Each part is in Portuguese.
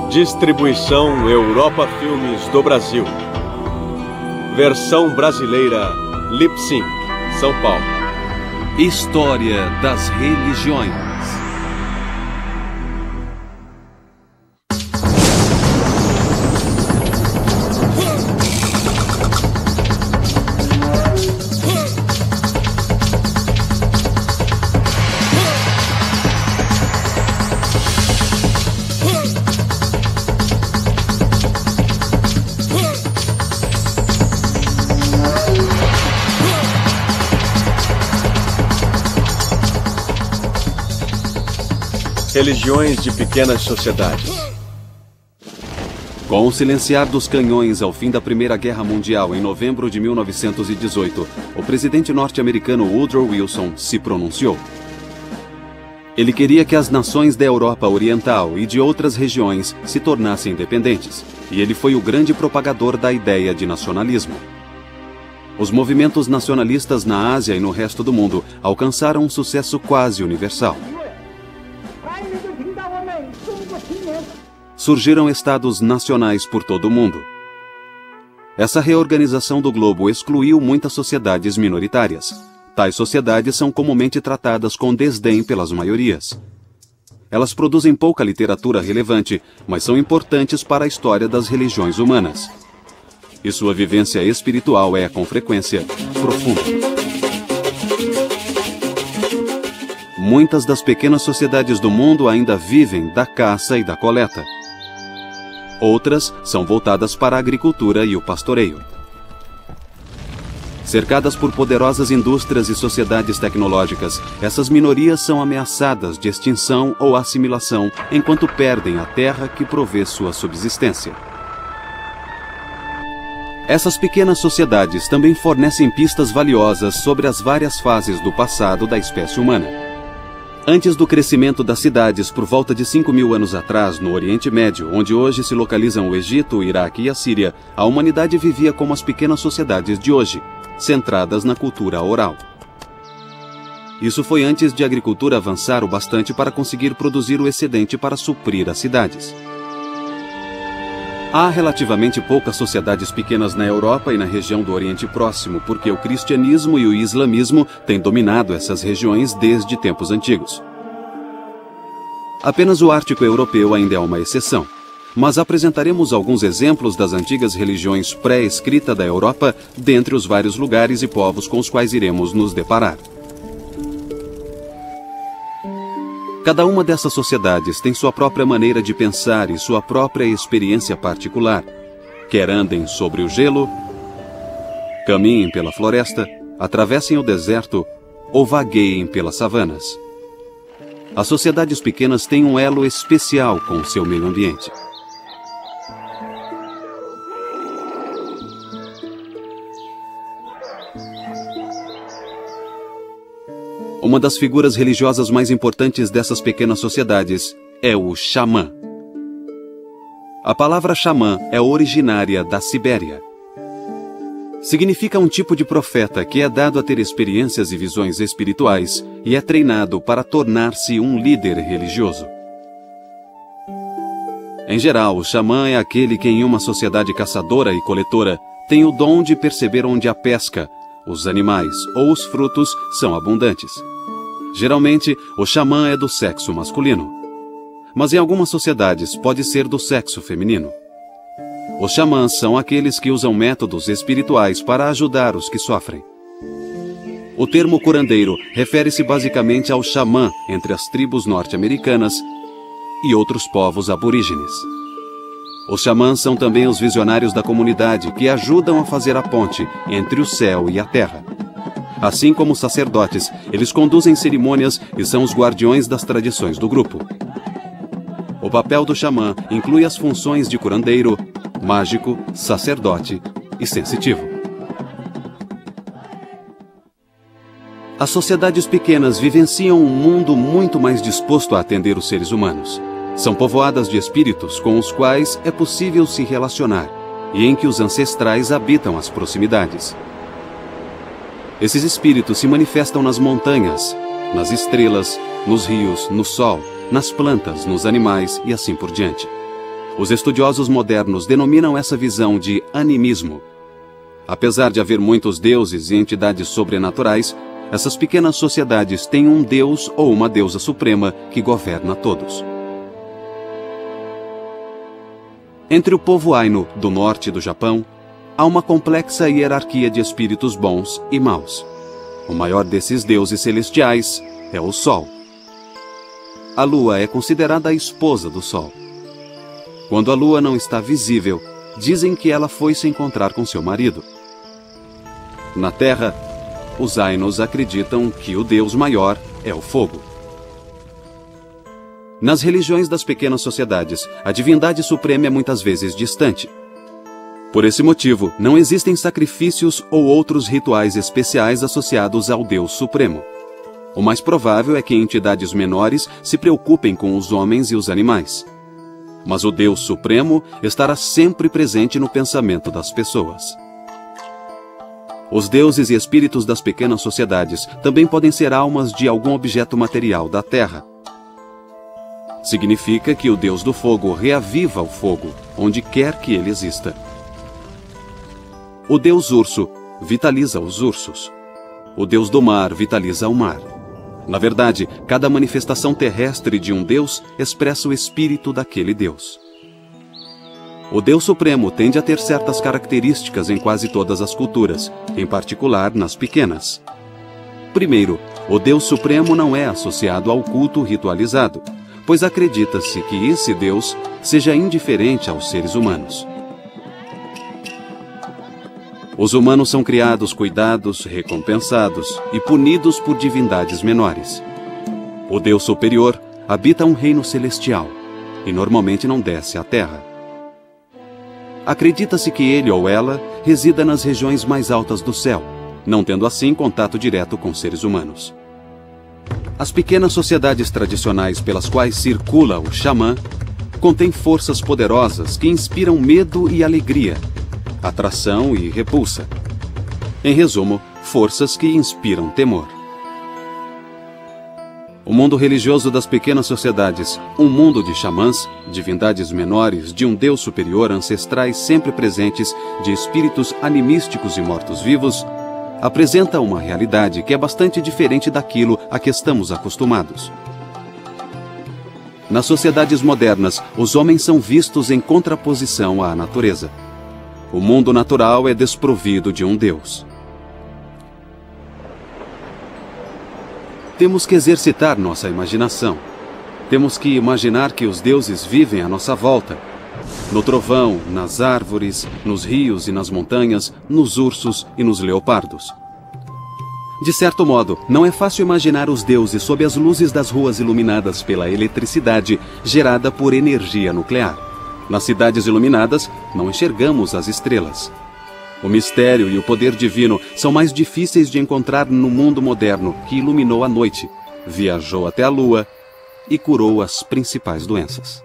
Distribuição Europa Filmes do Brasil. Versão brasileira Lip Sync, São Paulo. História das religiões. Religiões de pequenas sociedades. Com o silenciar dos canhões ao fim da Primeira Guerra Mundial em novembro de 1918, o presidente norte-americano Woodrow Wilson se pronunciou. Ele queria que as nações da Europa Oriental e de outras regiões se tornassem independentes, e ele foi o grande propagador da ideia de nacionalismo. Os movimentos nacionalistas na Ásia e no resto do mundo alcançaram um sucesso quase universal. Surgiram estados nacionais por todo o mundo. Essa reorganização do globo excluiu muitas sociedades minoritárias. Tais sociedades são comumente tratadas com desdém pelas maiorias. Elas produzem pouca literatura relevante, mas são importantes para a história das religiões humanas. E sua vivência espiritual é, com frequência, profunda. Muitas das pequenas sociedades do mundo ainda vivem da caça e da coleta. Outras são voltadas para a agricultura e o pastoreio. Cercadas por poderosas indústrias e sociedades tecnológicas, essas minorias são ameaçadas de extinção ou assimilação enquanto perdem a terra que provê sua subsistência. Essas pequenas sociedades também fornecem pistas valiosas sobre as várias fases do passado da espécie humana. Antes do crescimento das cidades por volta de 5.000 anos atrás, no Oriente Médio, onde hoje se localizam o Egito, o Iraque e a Síria, a humanidade vivia como as pequenas sociedades de hoje, centradas na cultura oral. Isso foi antes de a agricultura avançar o bastante para conseguir produzir o excedente para suprir as cidades. Há relativamente poucas sociedades pequenas na Europa e na região do Oriente Próximo, porque o cristianismo e o islamismo têm dominado essas regiões desde tempos antigos. Apenas o Ártico europeu ainda é uma exceção, mas apresentaremos alguns exemplos das antigas religiões pré-escrita da Europa, dentre os vários lugares e povos com os quais iremos nos deparar. Cada uma dessas sociedades tem sua própria maneira de pensar e sua própria experiência particular. Quer andem sobre o gelo, caminhem pela floresta, atravessem o deserto ou vagueiem pelas savanas. As sociedades pequenas têm um elo especial com o seu meio ambiente. Uma das figuras religiosas mais importantes dessas pequenas sociedades é o xamã. A palavra xamã é originária da Sibéria. Significa um tipo de profeta que é dado a ter experiências e visões espirituais e é treinado para tornar-se um líder religioso. Em geral, o xamã é aquele que em uma sociedade caçadora e coletora tem o dom de perceber onde a pesca, os animais ou os frutos são abundantes. Geralmente, o xamã é do sexo masculino, mas em algumas sociedades pode ser do sexo feminino. Os xamãs são aqueles que usam métodos espirituais para ajudar os que sofrem. O termo curandeiro refere-se basicamente ao xamã entre as tribos norte-americanas e outros povos aborígenes. Os xamãs são também os visionários da comunidade que ajudam a fazer a ponte entre o céu e a terra. Assim como os sacerdotes, eles conduzem cerimônias e são os guardiões das tradições do grupo. O papel do xamã inclui as funções de curandeiro, mágico, sacerdote e sensitivo. As sociedades pequenas vivenciam um mundo muito mais disposto a atender os seres humanos. São povoadas de espíritos com os quais é possível se relacionar e em que os ancestrais habitam as proximidades. Esses espíritos se manifestam nas montanhas, nas estrelas, nos rios, no sol, nas plantas, nos animais e assim por diante. Os estudiosos modernos denominam essa visão de animismo. Apesar de haver muitos deuses e entidades sobrenaturais, essas pequenas sociedades têm um deus ou uma deusa suprema que governa todos. Entre o povo Ainu, do norte do Japão, há uma complexa hierarquia de espíritos bons e maus. O maior desses deuses celestiais é o Sol. A Lua é considerada a esposa do Sol. Quando a Lua não está visível, dizem que ela foi se encontrar com seu marido. Na Terra, os Ainus acreditam que o Deus maior é o fogo. Nas religiões das pequenas sociedades, a divindade suprema é muitas vezes distante. Por esse motivo, não existem sacrifícios ou outros rituais especiais associados ao Deus Supremo. O mais provável é que entidades menores se preocupem com os homens e os animais. Mas o Deus Supremo estará sempre presente no pensamento das pessoas. Os deuses e espíritos das pequenas sociedades também podem ser almas de algum objeto material da Terra. Significa que o Deus do Fogo reaviva o fogo, onde quer que ele exista. O Deus Urso vitaliza os ursos. O Deus do Mar vitaliza o mar. Na verdade, cada manifestação terrestre de um Deus expressa o espírito daquele Deus. O Deus Supremo tende a ter certas características em quase todas as culturas, em particular nas pequenas. Primeiro, o Deus Supremo não é associado ao culto ritualizado, pois acredita-se que esse Deus seja indiferente aos seres humanos. Os humanos são criados, cuidados, recompensados e punidos por divindades menores. O Deus superior habita um reino celestial e normalmente não desce à terra. Acredita-se que ele ou ela resida nas regiões mais altas do céu, não tendo assim contato direto com seres humanos. As pequenas sociedades tradicionais pelas quais circula o xamã contêm forças poderosas que inspiram medo e alegria, atração e repulsa. Em resumo, forças que inspiram temor. O mundo religioso das pequenas sociedades, um mundo de xamãs, divindades menores, de um Deus superior, ancestrais sempre presentes, de espíritos animísticos e mortos-vivos, apresenta uma realidade que é bastante diferente daquilo a que estamos acostumados. Nas sociedades modernas, os homens são vistos em contraposição à natureza. O mundo natural é desprovido de um Deus. Temos que exercitar nossa imaginação. Temos que imaginar que os deuses vivem à nossa volta. No trovão, nas árvores, nos rios e nas montanhas, nos ursos e nos leopardos. De certo modo, não é fácil imaginar os deuses sob as luzes das ruas iluminadas pela eletricidade gerada por energia nuclear. Nas cidades iluminadas, não enxergamos as estrelas. O mistério e o poder divino são mais difíceis de encontrar no mundo moderno que iluminou a noite, viajou até a lua e curou as principais doenças.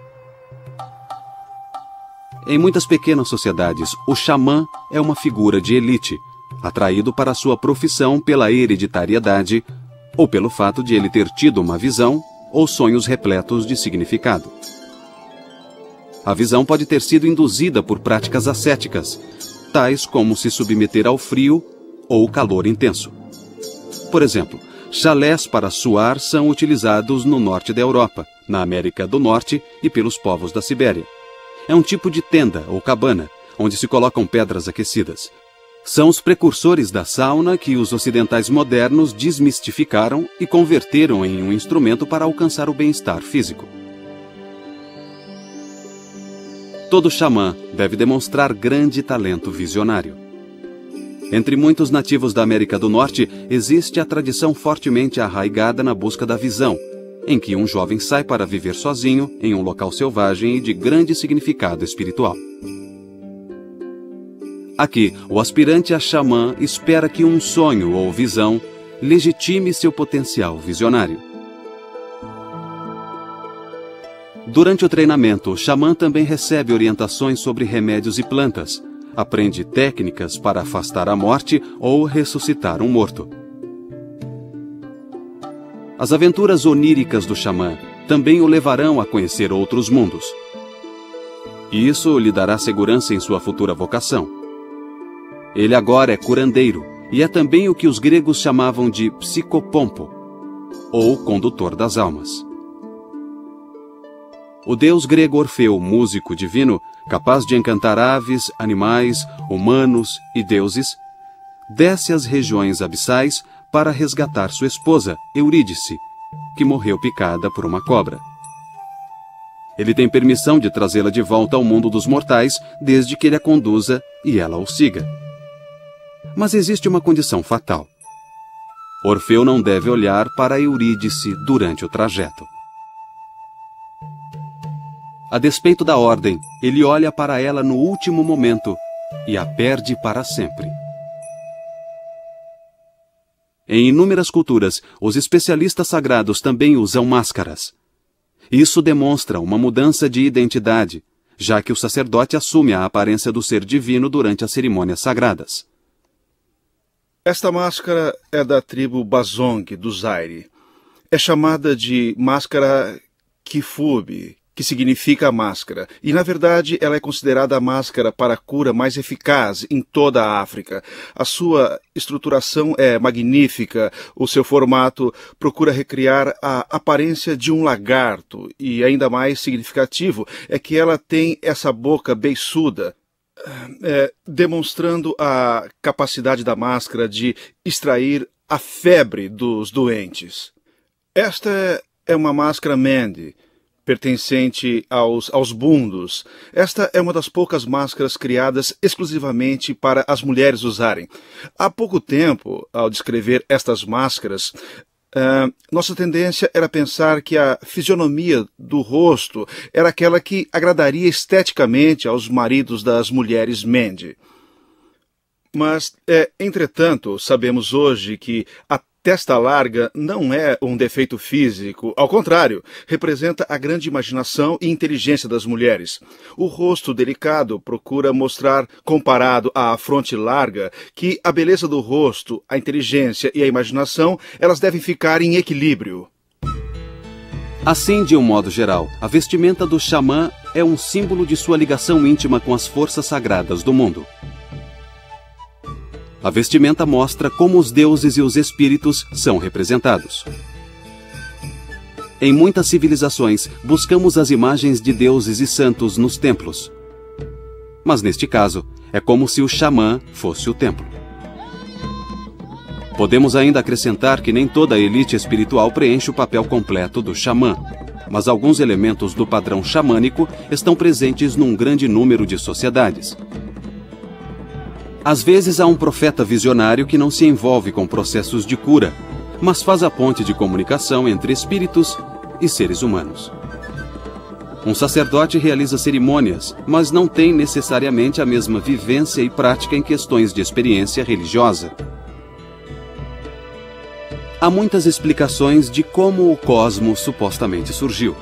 Em muitas pequenas sociedades, o xamã é uma figura de elite, atraído para sua profissão pela hereditariedade ou pelo fato de ele ter tido uma visão ou sonhos repletos de significado. A visão pode ter sido induzida por práticas ascéticas, tais como se submeter ao frio ou calor intenso. Por exemplo, chalés para suar são utilizados no norte da Europa, na América do Norte e pelos povos da Sibéria. É um tipo de tenda ou cabana, onde se colocam pedras aquecidas. São os precursores da sauna que os ocidentais modernos desmistificaram e converteram em um instrumento para alcançar o bem-estar físico. Todo xamã deve demonstrar grande talento visionário. Entre muitos nativos da América do Norte, existe a tradição fortemente arraigada na busca da visão, em que um jovem sai para viver sozinho em um local selvagem e de grande significado espiritual. Aqui, o aspirante a xamã espera que um sonho ou visão legitime seu potencial visionário. Durante o treinamento, o xamã também recebe orientações sobre remédios e plantas, aprende técnicas para afastar a morte ou ressuscitar um morto. As aventuras oníricas do xamã também o levarão a conhecer outros mundos. E isso lhe dará segurança em sua futura vocação. Ele agora é curandeiro, e é também o que os gregos chamavam de psicopompo, ou condutor das almas. O deus grego Orfeu, músico divino, capaz de encantar aves, animais, humanos e deuses, desce às regiões abissais para resgatar sua esposa, Eurídice, que morreu picada por uma cobra. Ele tem permissão de trazê-la de volta ao mundo dos mortais, desde que ele a conduza e ela o siga. Mas existe uma condição fatal. Orfeu não deve olhar para Eurídice durante o trajeto. A despeito da ordem, ele olha para ela no último momento e a perde para sempre. Em inúmeras culturas, os especialistas sagrados também usam máscaras. Isso demonstra uma mudança de identidade, já que o sacerdote assume a aparência do ser divino durante as cerimônias sagradas. Esta máscara é da tribo Bazong, do Zaire. É chamada de máscara Kifube, que significa máscara, e na verdade ela é considerada a máscara para a cura mais eficaz em toda a África. A sua estruturação é magnífica, o seu formato procura recriar a aparência de um lagarto, e ainda mais significativo é que ela tem essa boca beiçuda, demonstrando a capacidade da máscara de extrair a febre dos doentes. Esta é uma máscara Mende, pertencente aos bundos. Esta é uma das poucas máscaras criadas exclusivamente para as mulheres usarem. Há pouco tempo, ao descrever estas máscaras, nossa tendência era pensar que a fisionomia do rosto era aquela que agradaria esteticamente aos maridos das mulheres Mende. Mas, entretanto, sabemos hoje que a testa larga não é um defeito físico, ao contrário, representa a grande imaginação e inteligência das mulheres. O rosto delicado procura mostrar, comparado à fronte larga, que a beleza do rosto, a inteligência e a imaginação, elas devem ficar em equilíbrio. Assim, de um modo geral, a vestimenta do xamã é um símbolo de sua ligação íntima com as forças sagradas do mundo. A vestimenta mostra como os deuses e os espíritos são representados. Em muitas civilizações, buscamos as imagens de deuses e santos nos templos. Mas neste caso, é como se o xamã fosse o templo. Podemos ainda acrescentar que nem toda a elite espiritual preenche o papel completo do xamã, mas alguns elementos do padrão xamânico estão presentes num grande número de sociedades. Às vezes há um profeta visionário que não se envolve com processos de cura, mas faz a ponte de comunicação entre espíritos e seres humanos. Um sacerdote realiza cerimônias, mas não tem necessariamente a mesma vivência e prática em questões de experiência religiosa. Há muitas explicações de como o cosmos supostamente surgiu.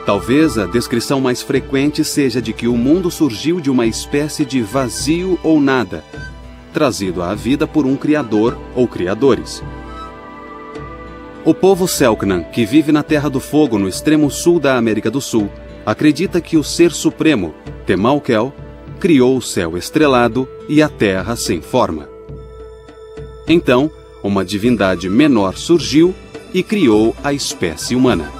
Talvez a descrição mais frequente seja de que o mundo surgiu de uma espécie de vazio ou nada, trazido à vida por um criador ou criadores. O povo Selknam, que vive na Terra do Fogo no extremo sul da América do Sul, acredita que o Ser Supremo, Temalkel, criou o céu estrelado e a terra sem forma. Então, uma divindade menor surgiu e criou a espécie humana.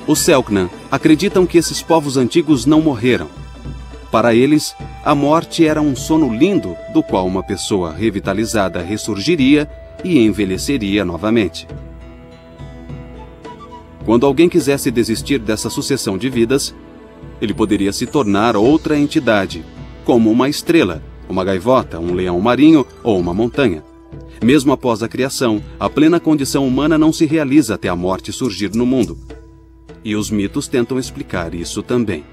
Os Selknam acreditam que esses povos antigos não morreram. Para eles, a morte era um sono lindo do qual uma pessoa revitalizada ressurgiria e envelheceria novamente. Quando alguém quisesse desistir dessa sucessão de vidas, ele poderia se tornar outra entidade, como uma estrela, uma gaivota, um leão marinho ou uma montanha. Mesmo após a criação, a plena condição humana não se realiza até a morte surgir no mundo. E os mitos tentam explicar isso também.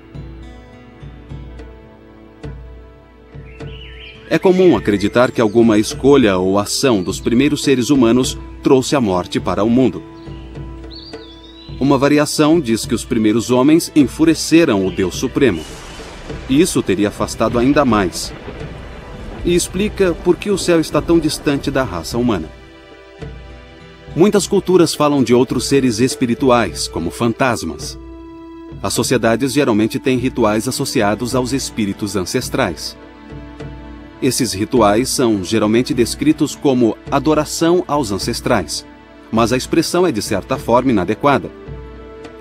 É comum acreditar que alguma escolha ou ação dos primeiros seres humanos trouxe a morte para o mundo. Uma variação diz que os primeiros homens enfureceram o Deus Supremo. Isso teria afastado ainda mais. E explica por que o céu está tão distante da raça humana. Muitas culturas falam de outros seres espirituais, como fantasmas. As sociedades geralmente têm rituais associados aos espíritos ancestrais. Esses rituais são geralmente descritos como adoração aos ancestrais, mas a expressão é de certa forma inadequada.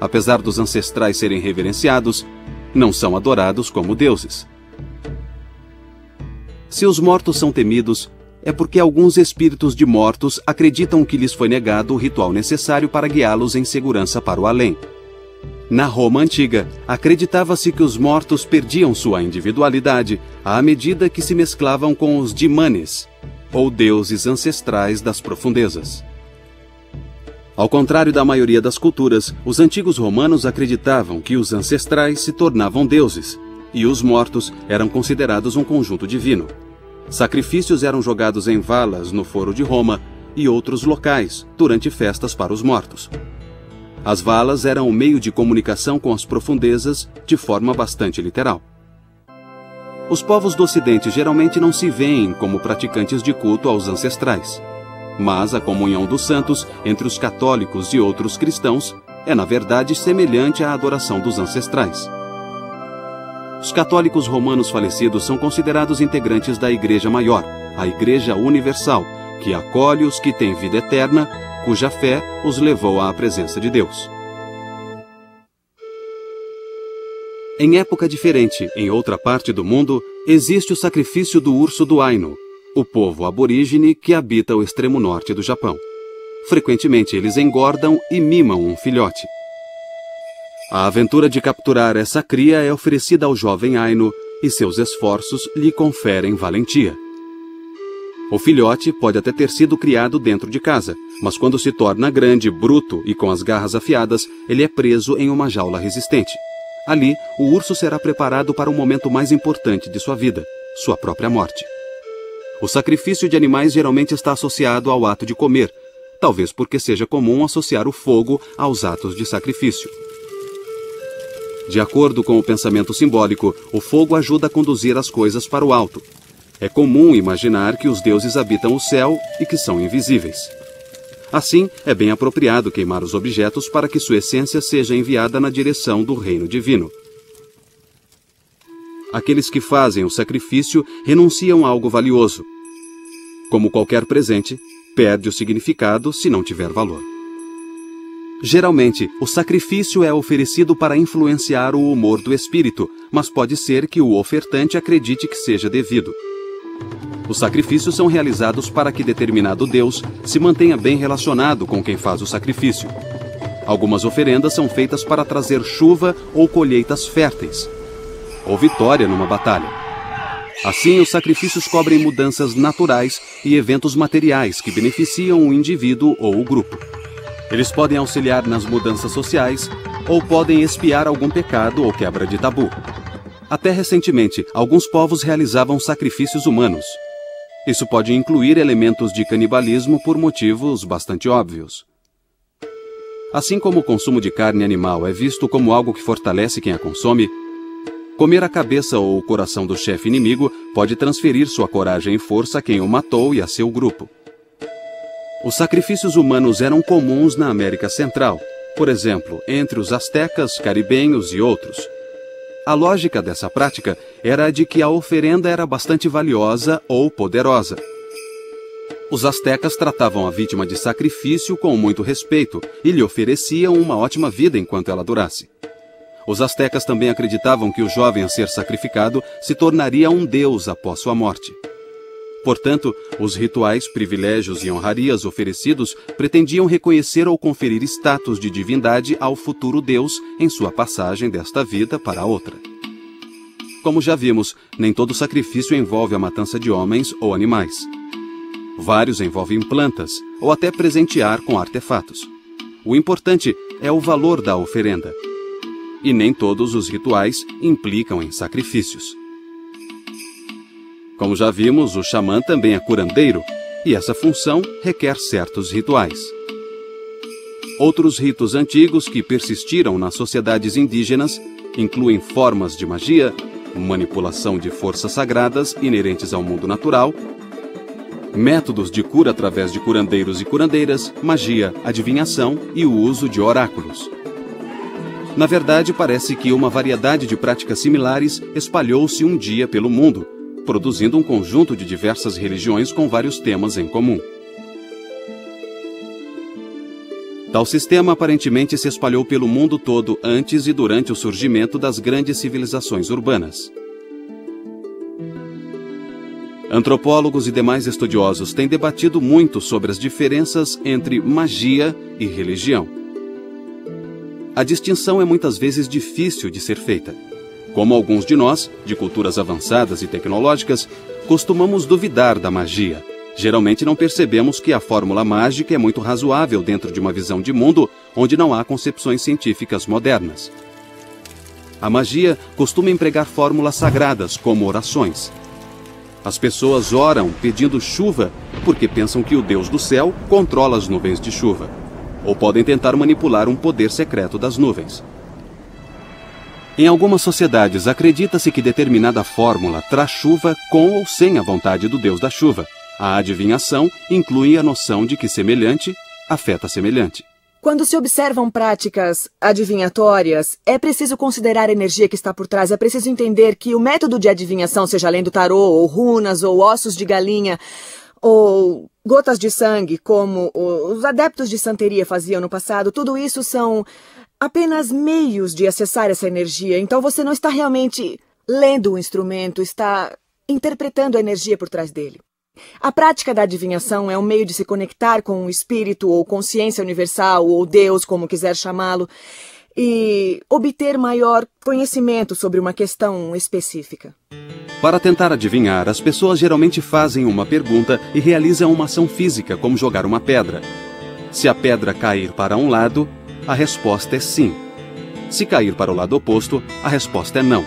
Apesar dos ancestrais serem reverenciados, não são adorados como deuses. Se os mortos são temidos, é porque alguns espíritos de mortos acreditam que lhes foi negado o ritual necessário para guiá-los em segurança para o além. Na Roma antiga, acreditava-se que os mortos perdiam sua individualidade à medida que se mesclavam com os dimanes, ou deuses ancestrais das profundezas. Ao contrário da maioria das culturas, os antigos romanos acreditavam que os ancestrais se tornavam deuses, e os mortos eram considerados um conjunto divino. Sacrifícios eram jogados em valas no Foro de Roma e outros locais durante festas para os mortos. As valas eram um meio de comunicação com as profundezas de forma bastante literal. Os povos do Ocidente geralmente não se veem como praticantes de culto aos ancestrais, mas a comunhão dos santos entre os católicos e outros cristãos é, na verdade, semelhante à adoração dos ancestrais. Os católicos romanos falecidos são considerados integrantes da Igreja Maior, a Igreja Universal, que acolhe os que têm vida eterna, cuja fé os levou à presença de Deus. Em época diferente, em outra parte do mundo, existe o sacrifício do urso do Ainu, o povo aborígene que habita o extremo norte do Japão. Frequentemente eles engordam e mimam um filhote. A aventura de capturar essa cria é oferecida ao jovem Ainu e seus esforços lhe conferem valentia. O filhote pode até ter sido criado dentro de casa, mas quando se torna grande, bruto e com as garras afiadas, ele é preso em uma jaula resistente. Ali, o urso será preparado para o momento mais importante de sua vida, sua própria morte. O sacrifício de animais geralmente está associado ao ato de comer, talvez porque seja comum associar o fogo aos atos de sacrifício. De acordo com o pensamento simbólico, o fogo ajuda a conduzir as coisas para o alto. É comum imaginar que os deuses habitam o céu e que são invisíveis. Assim, é bem apropriado queimar os objetos para que sua essência seja enviada na direção do reino divino. Aqueles que fazem o sacrifício renunciam a algo valioso. Como qualquer presente, perde o significado se não tiver valor. Geralmente, o sacrifício é oferecido para influenciar o humor do espírito, mas pode ser que o ofertante acredite que seja devido. Os sacrifícios são realizados para que determinado Deus se mantenha bem relacionado com quem faz o sacrifício. Algumas oferendas são feitas para trazer chuva ou colheitas férteis, ou vitória numa batalha. Assim, os sacrifícios cobrem mudanças naturais e eventos materiais que beneficiam o indivíduo ou o grupo. Eles podem auxiliar nas mudanças sociais ou podem expiar algum pecado ou quebra de tabu. Até recentemente, alguns povos realizavam sacrifícios humanos. Isso pode incluir elementos de canibalismo por motivos bastante óbvios. Assim como o consumo de carne animal é visto como algo que fortalece quem a consome, comer a cabeça ou o coração do chefe inimigo pode transferir sua coragem e força a quem o matou e a seu grupo. Os sacrifícios humanos eram comuns na América Central, por exemplo, entre os astecas, caribenhos e outros. A lógica dessa prática era a de que a oferenda era bastante valiosa ou poderosa. Os astecas tratavam a vítima de sacrifício com muito respeito e lhe ofereciam uma ótima vida enquanto ela durasse. Os astecas também acreditavam que o jovem a ser sacrificado se tornaria um deus após sua morte. Portanto, os rituais, privilégios e honrarias oferecidos pretendiam reconhecer ou conferir status de divindade ao futuro Deus em sua passagem desta vida para a outra. Como já vimos, nem todo sacrifício envolve a matança de homens ou animais. Vários envolvem plantas ou até presentear com artefatos. O importante é o valor da oferenda. E nem todos os rituais implicam em sacrifícios. Como já vimos, o xamã também é curandeiro, e essa função requer certos rituais. Outros ritos antigos que persistiram nas sociedades indígenas incluem formas de magia, manipulação de forças sagradas inerentes ao mundo natural, métodos de cura através de curandeiros e curandeiras, magia, adivinhação e o uso de oráculos. Na verdade, parece que uma variedade de práticas similares espalhou-se um dia pelo mundo, produzindo um conjunto de diversas religiões com vários temas em comum. Tal sistema aparentemente se espalhou pelo mundo todo antes e durante o surgimento das grandes civilizações urbanas. Antropólogos e demais estudiosos têm debatido muito sobre as diferenças entre magia e religião. A distinção é muitas vezes difícil de ser feita. Como alguns de nós, de culturas avançadas e tecnológicas, costumamos duvidar da magia. Geralmente não percebemos que a fórmula mágica é muito razoável dentro de uma visão de mundo onde não há concepções científicas modernas. A magia costuma empregar fórmulas sagradas, como orações. As pessoas oram pedindo chuva porque pensam que o Deus do céu controla as nuvens de chuva, ou podem tentar manipular um poder secreto das nuvens. Em algumas sociedades, acredita-se que determinada fórmula traz chuva com ou sem a vontade do Deus da chuva. A adivinhação inclui a noção de que semelhante afeta semelhante. Quando se observam práticas adivinhatórias, é preciso considerar a energia que está por trás. É preciso entender que o método de adivinhação, seja lendo tarô, ou runas, ou ossos de galinha, ou gotas de sangue, como os adeptos de santeria faziam no passado, tudo isso são apenas meios de acessar essa energia. Então você não está realmente lendo o instrumento, está interpretando a energia por trás dele. A prática da adivinhação é um meio de se conectar com o espírito ou consciência universal ou Deus, como quiser chamá-lo, e obter maior conhecimento sobre uma questão específica. Para tentar adivinhar, as pessoas geralmente fazem uma pergunta e realizam uma ação física, como jogar uma pedra. Se a pedra cair para um lado, a resposta é sim. Se cair para o lado oposto, a resposta é não.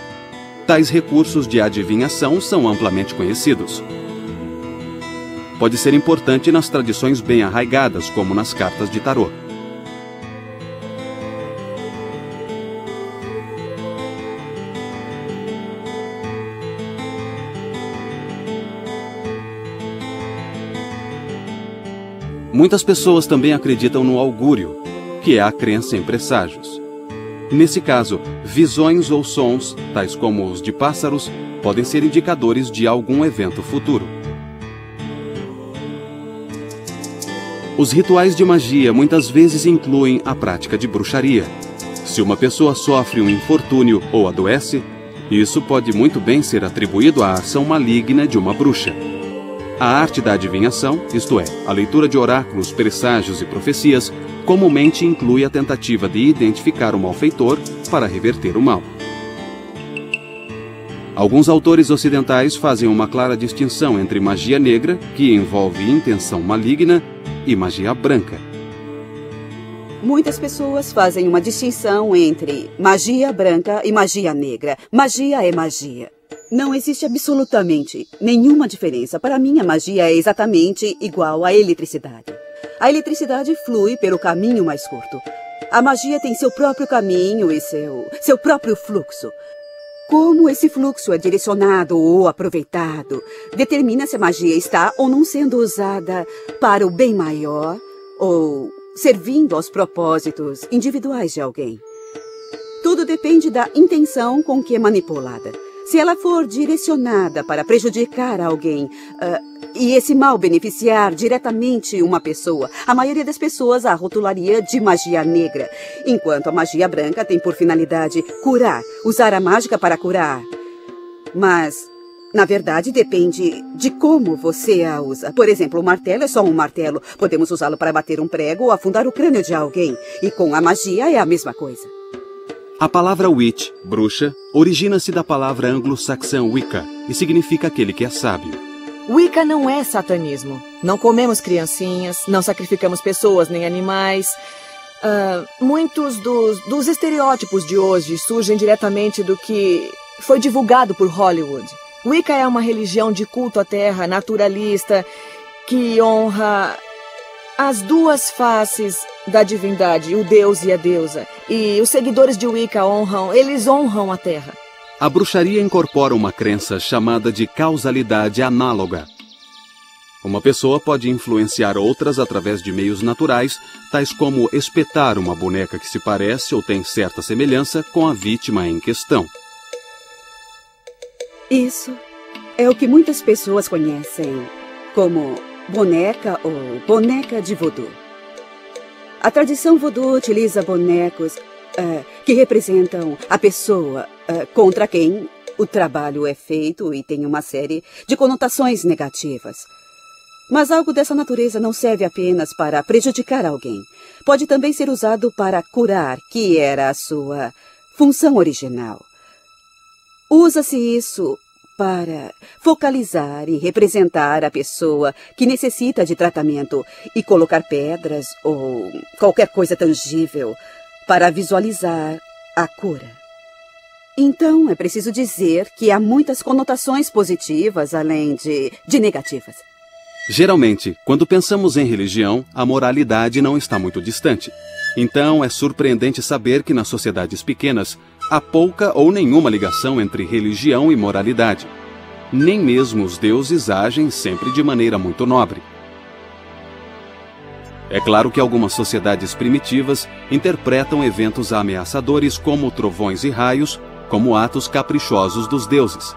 Tais recursos de adivinhação são amplamente conhecidos. Pode ser importante nas tradições bem arraigadas, como nas cartas de tarô. Muitas pessoas também acreditam no augúrio, que é a crença em presságios. Nesse caso, visões ou sons, tais como os de pássaros, podem ser indicadores de algum evento futuro. Os rituais de magia muitas vezes incluem a prática de bruxaria. Se uma pessoa sofre um infortúnio ou adoece, isso pode muito bem ser atribuído à ação maligna de uma bruxa. A arte da adivinhação, isto é, a leitura de oráculos, presságios e profecias, comumente inclui a tentativa de identificar o malfeitor para reverter o mal. Alguns autores ocidentais fazem uma clara distinção entre magia negra, que envolve intenção maligna, e magia branca. Muitas pessoas fazem uma distinção entre magia branca e magia negra. Magia é magia. Não existe absolutamente nenhuma diferença. Para mim, a magia é exatamente igual à eletricidade. A eletricidade flui pelo caminho mais curto. A magia tem seu próprio caminho e seu próprio fluxo. Como esse fluxo é direcionado ou aproveitado, determina se a magia está ou não sendo usada para o bem maior ou servindo aos propósitos individuais de alguém. Tudo depende da intenção com que é manipulada. Se ela for direcionada para prejudicar alguém e esse mal beneficiar diretamente uma pessoa, a maioria das pessoas a rotularia de magia negra, enquanto a magia branca tem por finalidade curar, usar a mágica para curar. Mas, na verdade, depende de como você a usa. Por exemplo, o martelo é só um martelo. Podemos usá-lo para bater um prego ou afundar o crânio de alguém. E com a magia é a mesma coisa. A palavra witch, bruxa, origina-se da palavra anglo-saxã Wicca e significa aquele que é sábio. Wicca não é satanismo. Não comemos criancinhas, não sacrificamos pessoas nem animais. Muitos dos estereótipos de hoje surgem diretamente do que foi divulgado por Hollywood. Wicca é uma religião de culto à terra, naturalista, que honra as duas faces da divindade, o deus e a deusa. E os seguidores de Wicca honram a terra. A bruxaria incorpora uma crença chamada de causalidade análoga. Uma pessoa pode influenciar outras através de meios naturais, tais como espetar uma boneca que se parece ou tem certa semelhança com a vítima em questão. Isso é o que muitas pessoas conhecem como boneca ou boneca de voodoo. A tradição voodoo utiliza bonecos que representam a pessoa contra quem o trabalho é feito e tem uma série de conotações negativas. Mas algo dessa natureza não serve apenas para prejudicar alguém. Pode também ser usado para curar, que era a sua função original. Usa-se isso para focalizar e representar a pessoa que necessita de tratamento e colocar pedras ou qualquer coisa tangível para visualizar a cura. Então, é preciso dizer que há muitas conotações positivas além de negativas. Geralmente, quando pensamos em religião, a moralidade não está muito distante. Então, é surpreendente saber que nas sociedades pequenas há pouca ou nenhuma ligação entre religião e moralidade. Nem mesmo os deuses agem sempre de maneira muito nobre. É claro que algumas sociedades primitivas interpretam eventos ameaçadores como trovões e raios como atos caprichosos dos deuses.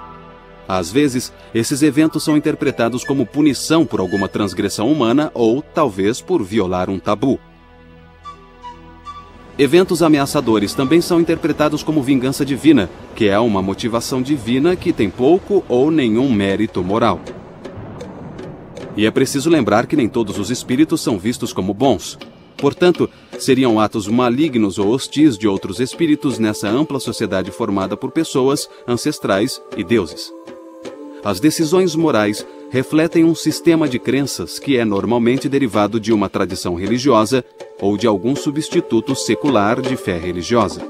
Às vezes, esses eventos são interpretados como punição por alguma transgressão humana ou, talvez, por violar um tabu. Eventos ameaçadores também são interpretados como vingança divina, que é uma motivação divina que tem pouco ou nenhum mérito moral. E é preciso lembrar que nem todos os espíritos são vistos como bons. Portanto, seriam atos malignos ou hostis de outros espíritos nessa ampla sociedade formada por pessoas, ancestrais e deuses. As decisões morais refletem um sistema de crenças que é normalmente derivado de uma tradição religiosa ou de algum substituto secular de fé religiosa.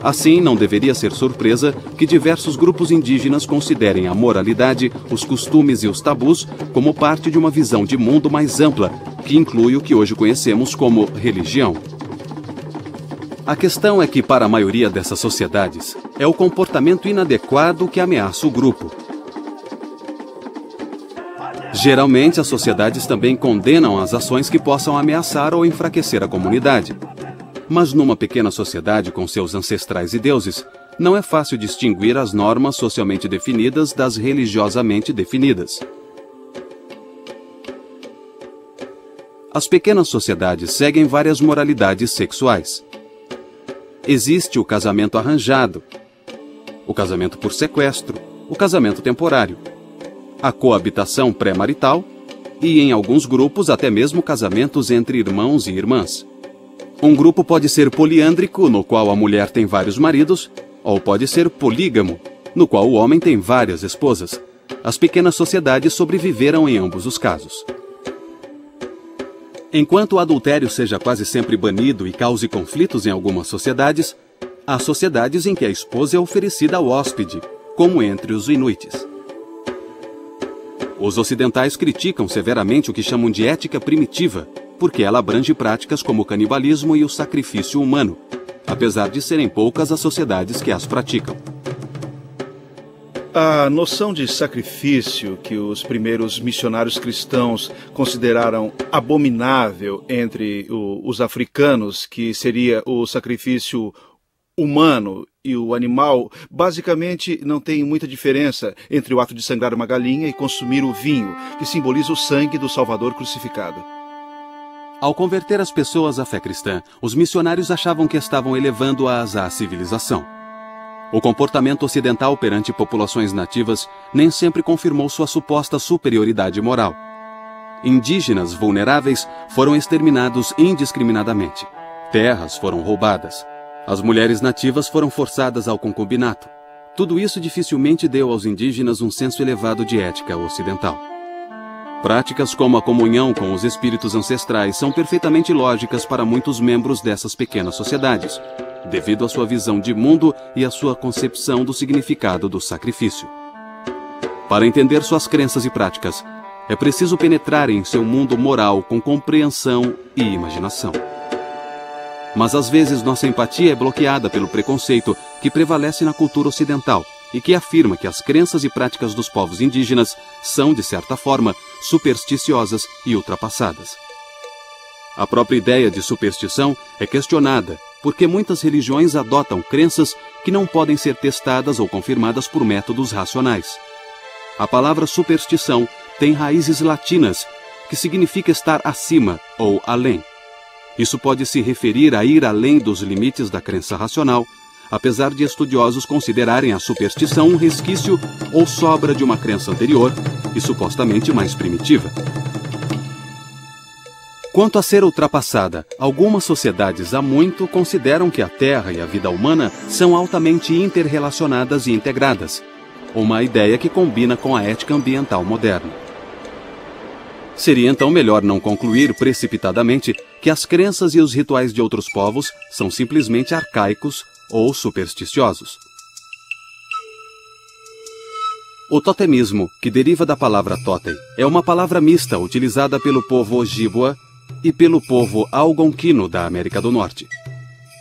Assim, não deveria ser surpresa que diversos grupos indígenas considerem a moralidade, os costumes e os tabus como parte de uma visão de mundo mais ampla, que inclui o que hoje conhecemos como religião. A questão é que, para a maioria dessas sociedades, é o comportamento inadequado que ameaça o grupo. Geralmente, as sociedades também condenam as ações que possam ameaçar ou enfraquecer a comunidade. Mas numa pequena sociedade com seus ancestrais e deuses, não é fácil distinguir as normas socialmente definidas das religiosamente definidas. As pequenas sociedades seguem várias moralidades sexuais. Existe o casamento arranjado, o casamento por sequestro, o casamento temporário, a coabitação pré-marital e, em alguns grupos, até mesmo casamentos entre irmãos e irmãs. Um grupo pode ser poliândrico, no qual a mulher tem vários maridos, ou pode ser polígamo, no qual o homem tem várias esposas. As pequenas sociedades sobreviveram em ambos os casos. Enquanto o adultério seja quase sempre banido e cause conflitos em algumas sociedades, há sociedades em que a esposa é oferecida ao hóspede, como entre os inuites. Os ocidentais criticam severamente o que chamam de ética primitiva, porque ela abrange práticas como o canibalismo e o sacrifício humano, apesar de serem poucas as sociedades que as praticam. A noção de sacrifício que os primeiros missionários cristãos consideraram abominável entre os africanos, que seria o sacrifício humano e o animal, basicamente não tem muita diferença entre o ato de sangrar uma galinha e consumir o vinho, que simboliza o sangue do Salvador crucificado. Ao converter as pessoas à fé cristã, os missionários achavam que estavam elevando-as à civilização. O comportamento ocidental perante populações nativas nem sempre confirmou sua suposta superioridade moral. Indígenas vulneráveis foram exterminados indiscriminadamente. Terras foram roubadas. As mulheres nativas foram forçadas ao concubinato. Tudo isso dificilmente deu aos indígenas um senso elevado de ética ocidental. Práticas como a comunhão com os espíritos ancestrais são perfeitamente lógicas para muitos membros dessas pequenas sociedades, devido à sua visão de mundo e à sua concepção do significado do sacrifício. Para entender suas crenças e práticas, é preciso penetrar em seu mundo moral com compreensão e imaginação. Mas às vezes nossa empatia é bloqueada pelo preconceito que prevalece na cultura ocidental, e que afirma que as crenças e práticas dos povos indígenas são, de certa forma, supersticiosas e ultrapassadas. A própria ideia de superstição é questionada, porque muitas religiões adotam crenças que não podem ser testadas ou confirmadas por métodos racionais. A palavra superstição tem raízes latinas, que significa estar acima ou além. Isso pode se referir a ir além dos limites da crença racional, apesar de estudiosos considerarem a superstição um resquício ou sobra de uma crença anterior e supostamente mais primitiva. Quanto a ser ultrapassada, algumas sociedades há muito consideram que a Terra e a vida humana são altamente interrelacionadas e integradas, uma ideia que combina com a ética ambiental moderna. Seria então melhor não concluir precipitadamente que as crenças e os rituais de outros povos são simplesmente arcaicos ou supersticiosos. O totemismo, que deriva da palavra totem, é uma palavra mista utilizada pelo povo Ojibwa e pelo povo algonquino da América do Norte.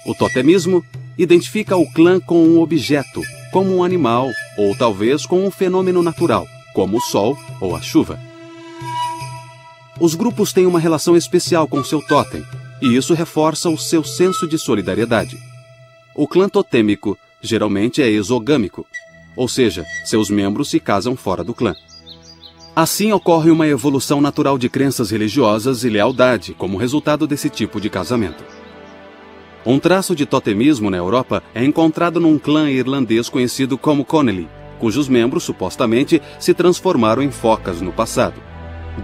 O totemismo identifica o clã com um objeto, como um animal, ou talvez com um fenômeno natural, como o sol ou a chuva. Os grupos têm uma relação especial com seu totem, e isso reforça o seu senso de solidariedade. O clã totêmico geralmente é exogâmico, ou seja, seus membros se casam fora do clã. Assim ocorre uma evolução natural de crenças religiosas e lealdade como resultado desse tipo de casamento. Um traço de totemismo na Europa é encontrado num clã irlandês conhecido como Connelly, cujos membros supostamente se transformaram em focas no passado.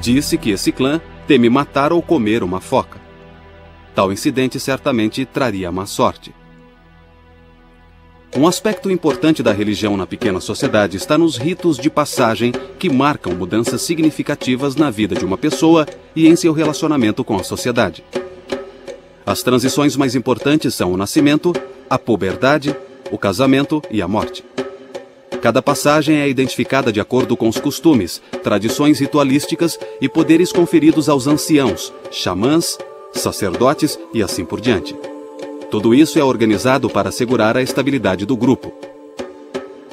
Disse que esse clã teme matar ou comer uma foca. Tal incidente certamente traria má sorte. Um aspecto importante da religião na pequena sociedade está nos ritos de passagem que marcam mudanças significativas na vida de uma pessoa e em seu relacionamento com a sociedade. As transições mais importantes são o nascimento, a puberdade, o casamento e a morte. Cada passagem é identificada de acordo com os costumes, tradições ritualísticas e poderes conferidos aos anciãos, xamãs, sacerdotes e assim por diante. Tudo isso é organizado para assegurar a estabilidade do grupo.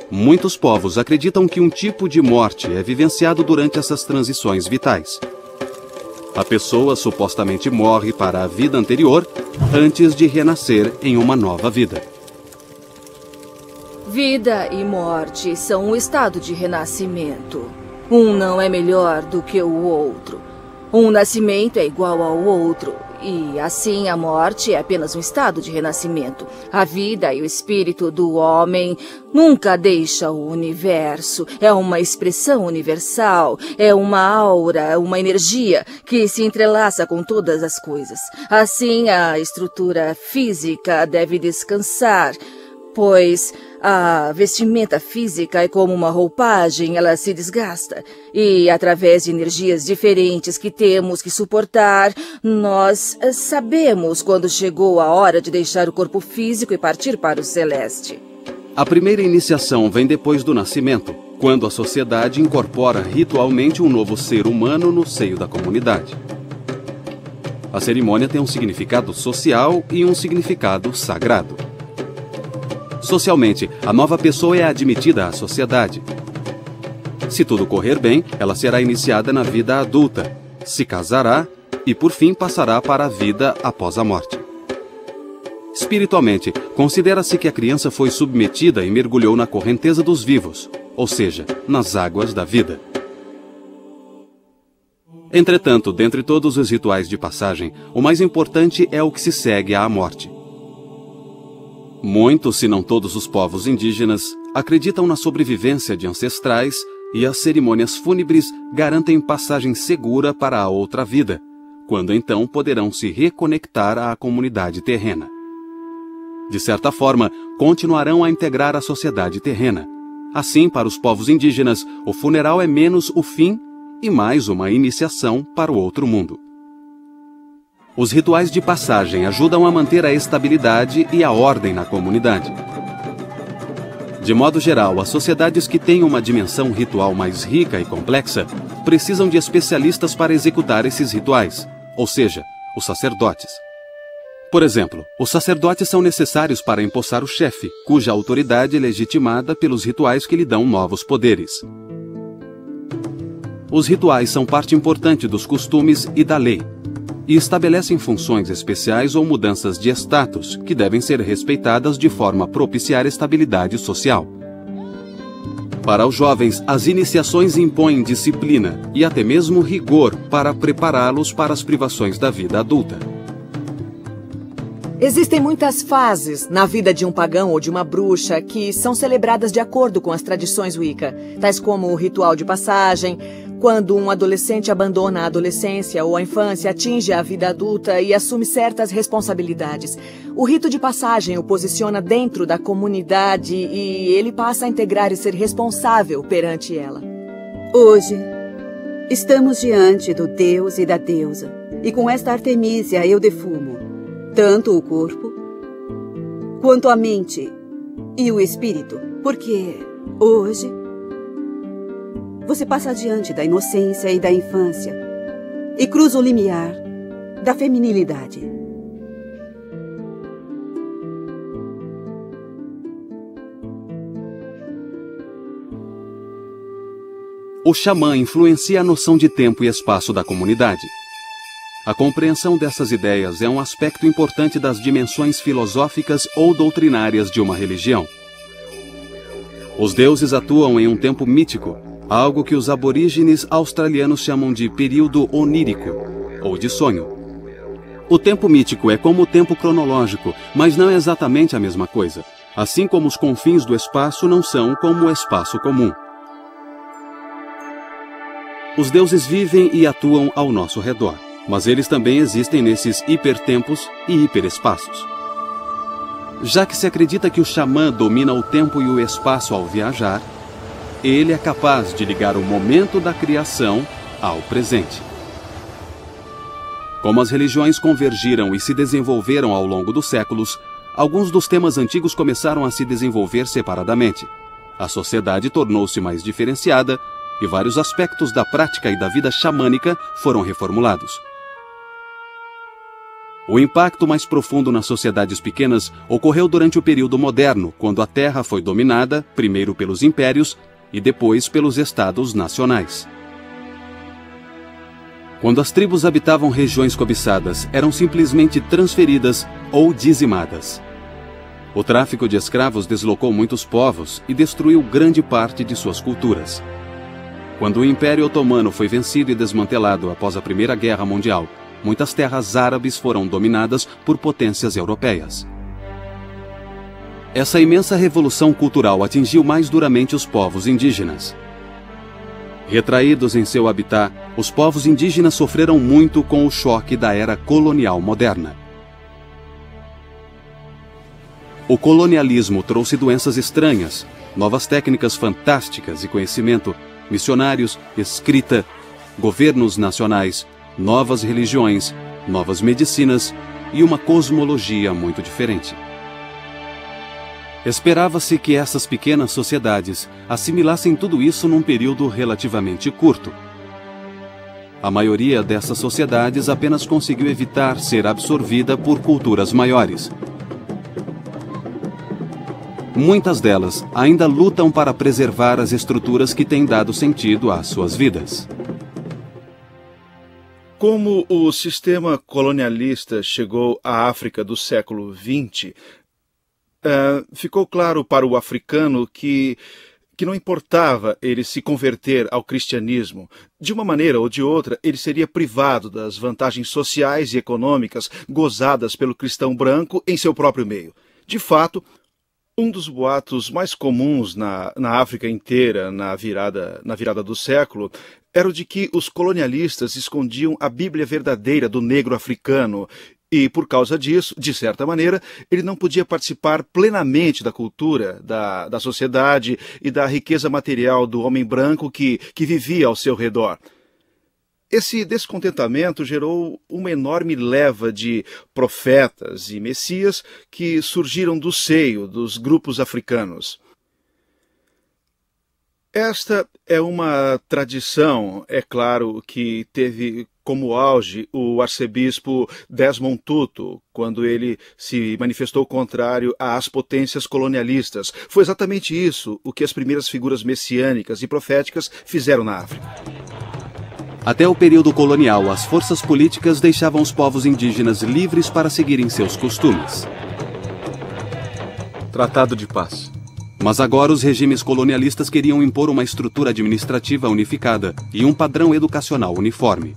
Muitos povos acreditam que um tipo de morte é vivenciado durante essas transições vitais. A pessoa supostamente morre para a vida anterior antes de renascer em uma nova vida. Vida e morte são um estado de renascimento. Um não é melhor do que o outro. Um nascimento é igual ao outro, e assim a morte é apenas um estado de renascimento. A vida e o espírito do homem nunca deixa o universo. É uma expressão universal, é uma aura, uma energia que se entrelaça com todas as coisas. Assim, a estrutura física deve descansar, pois a vestimenta física é como uma roupagem, ela se desgasta. E através de energias diferentes que temos que suportar, nós sabemos quando chegou a hora de deixar o corpo físico e partir para o celeste. A primeira iniciação vem depois do nascimento, quando a sociedade incorpora ritualmente um novo ser humano no seio da comunidade. A cerimônia tem um significado social e um significado sagrado. Socialmente, a nova pessoa é admitida à sociedade. Se tudo correr bem, ela será iniciada na vida adulta, se casará e, por fim, passará para a vida após a morte. Espiritualmente, considera-se que a criança foi submetida e mergulhou na correnteza dos vivos, ou seja, nas águas da vida. Entretanto, dentre todos os rituais de passagem, o mais importante é o que se segue à morte. Muitos, se não todos os povos indígenas, acreditam na sobrevivência de ancestrais e as cerimônias fúnebres garantem passagem segura para a outra vida, quando então poderão se reconectar à comunidade terrena. De certa forma, continuarão a integrar a sociedade terrena. Assim, para os povos indígenas, o funeral é menos o fim e mais uma iniciação para o outro mundo. Os rituais de passagem ajudam a manter a estabilidade e a ordem na comunidade. De modo geral, as sociedades que têm uma dimensão ritual mais rica e complexa precisam de especialistas para executar esses rituais, ou seja, os sacerdotes. Por exemplo, os sacerdotes são necessários para empossar o chefe, cuja autoridade é legitimada pelos rituais que lhe dão novos poderes. Os rituais são parte importante dos costumes e da lei, e estabelecem funções especiais ou mudanças de status que devem ser respeitadas de forma a propiciar estabilidade social. Para os jovens, as iniciações impõem disciplina e até mesmo rigor para prepará-los para as privações da vida adulta. Existem muitas fases na vida de um pagão ou de uma bruxa que são celebradas de acordo com as tradições Wicca, tais como o ritual de passagem, quando um adolescente abandona a adolescência ou a infância, atinge a vida adulta e assume certas responsabilidades. O rito de passagem o posiciona dentro da comunidade e ele passa a integrar e ser responsável perante ela. Hoje, estamos diante do deus e da deusa, e com esta Artemísia eu defumo tanto o corpo, quanto a mente e o espírito, porque hoje você passa diante da inocência e da infância e cruza o limiar da feminilidade. O xamã influencia a noção de tempo e espaço da comunidade. A compreensão dessas ideias é um aspecto importante das dimensões filosóficas ou doutrinárias de uma religião. Os deuses atuam em um tempo mítico, algo que os aborígenes australianos chamam de período onírico, ou de sonho. O tempo mítico é como o tempo cronológico, mas não é exatamente a mesma coisa, assim como os confins do espaço não são como o espaço comum. Os deuses vivem e atuam ao nosso redor, mas eles também existem nesses hipertempos e hiperespaços. Já que se acredita que o xamã domina o tempo e o espaço ao viajar, ele é capaz de ligar o momento da criação ao presente. Como as religiões convergiram e se desenvolveram ao longo dos séculos, alguns dos temas antigos começaram a se desenvolver separadamente. A sociedade tornou-se mais diferenciada e vários aspectos da prática e da vida xamânica foram reformulados. O impacto mais profundo nas sociedades pequenas ocorreu durante o período moderno, quando a Terra foi dominada, primeiro pelos impérios e depois pelos estados nacionais. Quando as tribos habitavam regiões cobiçadas, eram simplesmente transferidas ou dizimadas. O tráfico de escravos deslocou muitos povos e destruiu grande parte de suas culturas. Quando o Império Otomano foi vencido e desmantelado após a Primeira Guerra Mundial, muitas terras árabes foram dominadas por potências europeias. Essa imensa revolução cultural atingiu mais duramente os povos indígenas. Retraídos em seu habitat, os povos indígenas sofreram muito com o choque da era colonial moderna. O colonialismo trouxe doenças estranhas, novas técnicas fantásticas e conhecimento, missionários, escrita, governos nacionais, novas religiões, novas medicinas e uma cosmologia muito diferente. Esperava-se que essas pequenas sociedades assimilassem tudo isso num período relativamente curto. A maioria dessas sociedades apenas conseguiu evitar ser absorvida por culturas maiores. Muitas delas ainda lutam para preservar as estruturas que têm dado sentido às suas vidas. Como o sistema colonialista chegou à África do século XX, ficou claro para o africano que não importava ele se converter ao cristianismo. De uma maneira ou de outra, ele seria privado das vantagens sociais e econômicas gozadas pelo cristão branco em seu próprio meio. De fato, um dos boatos mais comuns na África inteira na virada do século era o de que os colonialistas escondiam a Bíblia verdadeira do negro africano e, por causa disso, de certa maneira, ele não podia participar plenamente da cultura, da sociedade e da riqueza material do homem branco que vivia ao seu redor. Esse descontentamento gerou uma enorme leva de profetas e messias que surgiram do seio dos grupos africanos. Esta é uma tradição, é claro, que teve como auge o arcebispo Desmond Tutu, quando ele se manifestou contrário às potências colonialistas. Foi exatamente isso o que as primeiras figuras messiânicas e proféticas fizeram na África. Até o período colonial, as forças políticas deixavam os povos indígenas livres para seguirem seus costumes. Tratado de paz. Mas agora os regimes colonialistas queriam impor uma estrutura administrativa unificada e um padrão educacional uniforme.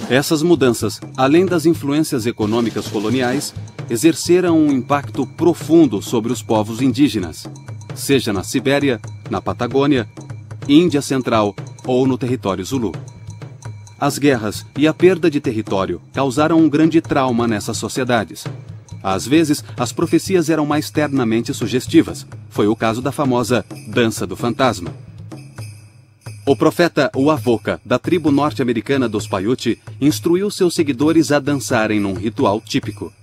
Essas mudanças, além das influências econômicas coloniais, exerceram um impacto profundo sobre os povos indígenas, seja na Sibéria, na Patagônia, Índia Central ou no território Zulu. As guerras e a perda de território causaram um grande trauma nessas sociedades. Às vezes, as profecias eram mais ternamente sugestivas. Foi o caso da famosa Dança do Fantasma. O profeta Uavoca, da tribo norte-americana dos Paiute, instruiu seus seguidores a dançarem num ritual típico.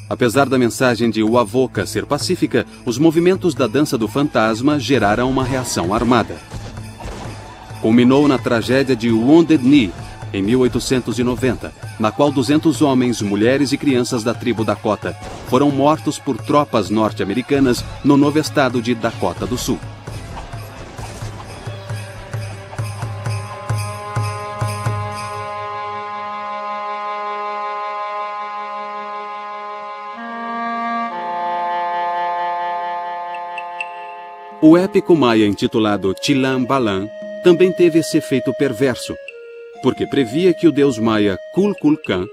Apesar da mensagem de Uavoca ser pacífica, os movimentos da Dança do Fantasma geraram uma reação armada. Culminou na tragédia de Wounded Knee, em 1890, na qual 200 homens, mulheres e crianças da tribo Dakota foram mortos por tropas norte-americanas no novo estado de Dakota do Sul. O épico maia intitulado Chilam Balam também teve esse efeito perverso, porque previa que o deus maia Kukulkan,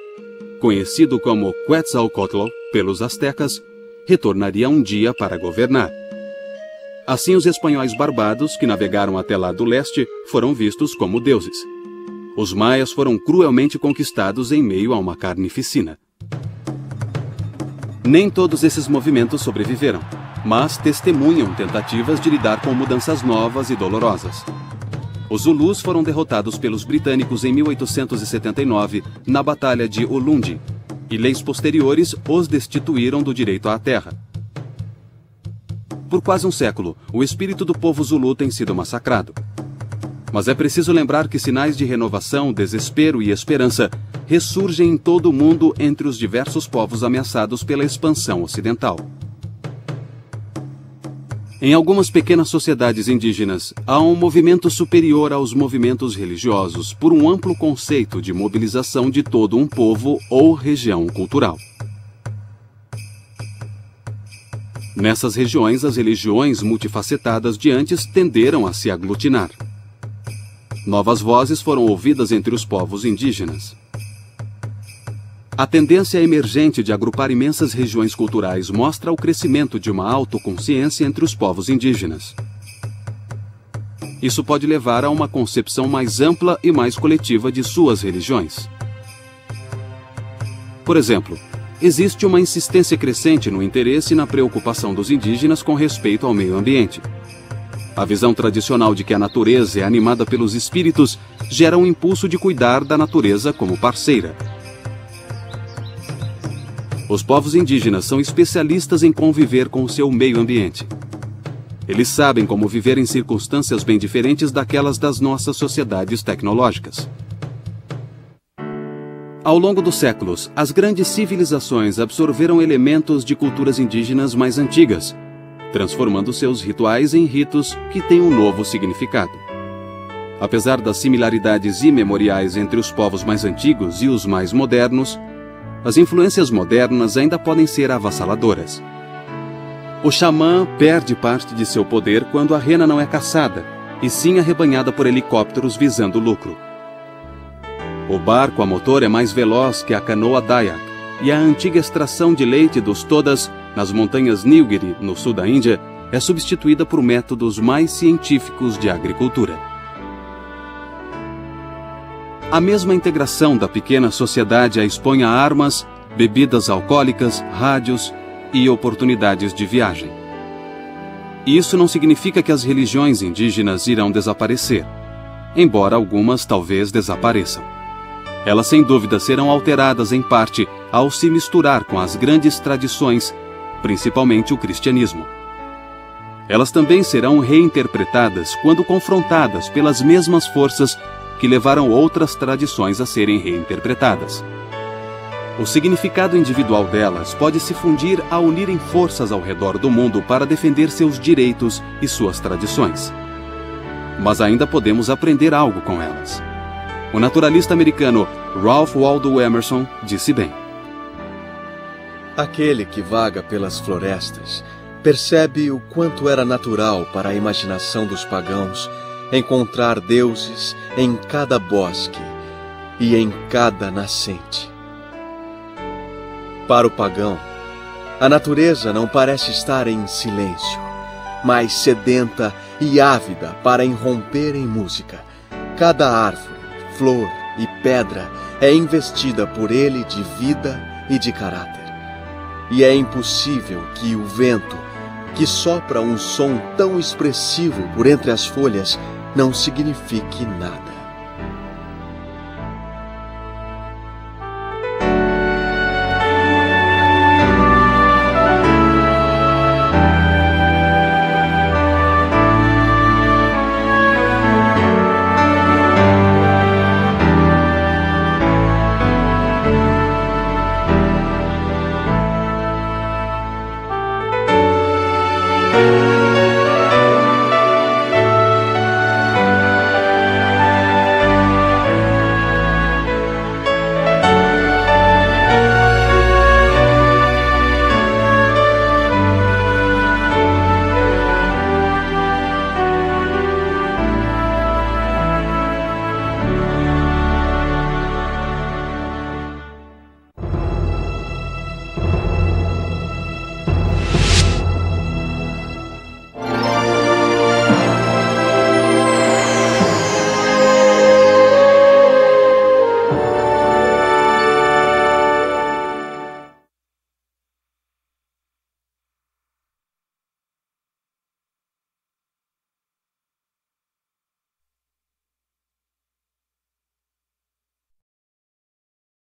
conhecido como Quetzalcoatl pelos astecas, retornaria um dia para governar. Assim, os espanhóis barbados, que navegaram até lá do leste, foram vistos como deuses. Os maias foram cruelmente conquistados em meio a uma carnificina. Nem todos esses movimentos sobreviveram, mas testemunham tentativas de lidar com mudanças novas e dolorosas. Os Zulus foram derrotados pelos britânicos em 1879 na Batalha de Ulundi, e leis posteriores os destituíram do direito à terra. Por quase um século, o espírito do povo Zulu tem sido massacrado. Mas é preciso lembrar que sinais de renovação, desespero e esperança ressurgem em todo o mundo entre os diversos povos ameaçados pela expansão ocidental. Em algumas pequenas sociedades indígenas, há um movimento superior aos movimentos religiosos por um amplo conceito de mobilização de todo um povo ou região cultural. Nessas regiões, as religiões multifacetadas de antes tenderam a se aglutinar. Novas vozes foram ouvidas entre os povos indígenas. A tendência emergente de agrupar imensas regiões culturais mostra o crescimento de uma autoconsciência entre os povos indígenas. Isso pode levar a uma concepção mais ampla e mais coletiva de suas religiões. Por exemplo, existe uma insistência crescente no interesse e na preocupação dos indígenas com respeito ao meio ambiente. A visão tradicional de que a natureza é animada pelos espíritos gera um impulso de cuidar da natureza como parceira. Os povos indígenas são especialistas em conviver com o seu meio ambiente. Eles sabem como viver em circunstâncias bem diferentes daquelas das nossas sociedades tecnológicas. Ao longo dos séculos, as grandes civilizações absorveram elementos de culturas indígenas mais antigas, transformando seus rituais em ritos que têm um novo significado. Apesar das similaridades imemoriais entre os povos mais antigos e os mais modernos, as influências modernas ainda podem ser avassaladoras. O xamã perde parte de seu poder quando a rena não é caçada, e sim arrebanhada por helicópteros visando lucro. O barco a motor é mais veloz que a canoa Dayak, e a antiga extração de leite dos Todas, nas montanhas Nilgiri, no sul da Índia, é substituída por métodos mais científicos de agricultura. A mesma integração da pequena sociedade a expõe a armas, bebidas alcoólicas, rádios e oportunidades de viagem. Isso não significa que as religiões indígenas irão desaparecer, embora algumas talvez desapareçam. Elas sem dúvida serão alteradas em parte ao se misturar com as grandes tradições, principalmente o cristianismo. Elas também serão reinterpretadas quando confrontadas pelas mesmas forças que levaram outras tradições a serem reinterpretadas. O significado individual delas pode se fundir a unirem forças ao redor do mundo para defender seus direitos e suas tradições. Mas ainda podemos aprender algo com elas. O naturalista americano Ralph Waldo Emerson disse bem: aquele que vaga pelas florestas percebe o quanto era natural para a imaginação dos pagãos encontrar deuses em cada bosque e em cada nascente. Para o pagão, a natureza não parece estar em silêncio, mas sedenta e ávida para irromper em música. Cada árvore, flor e pedra é investida por ele de vida e de caráter. E é impossível que o vento, que sopra um som tão expressivo por entre as folhas, não signifique nada.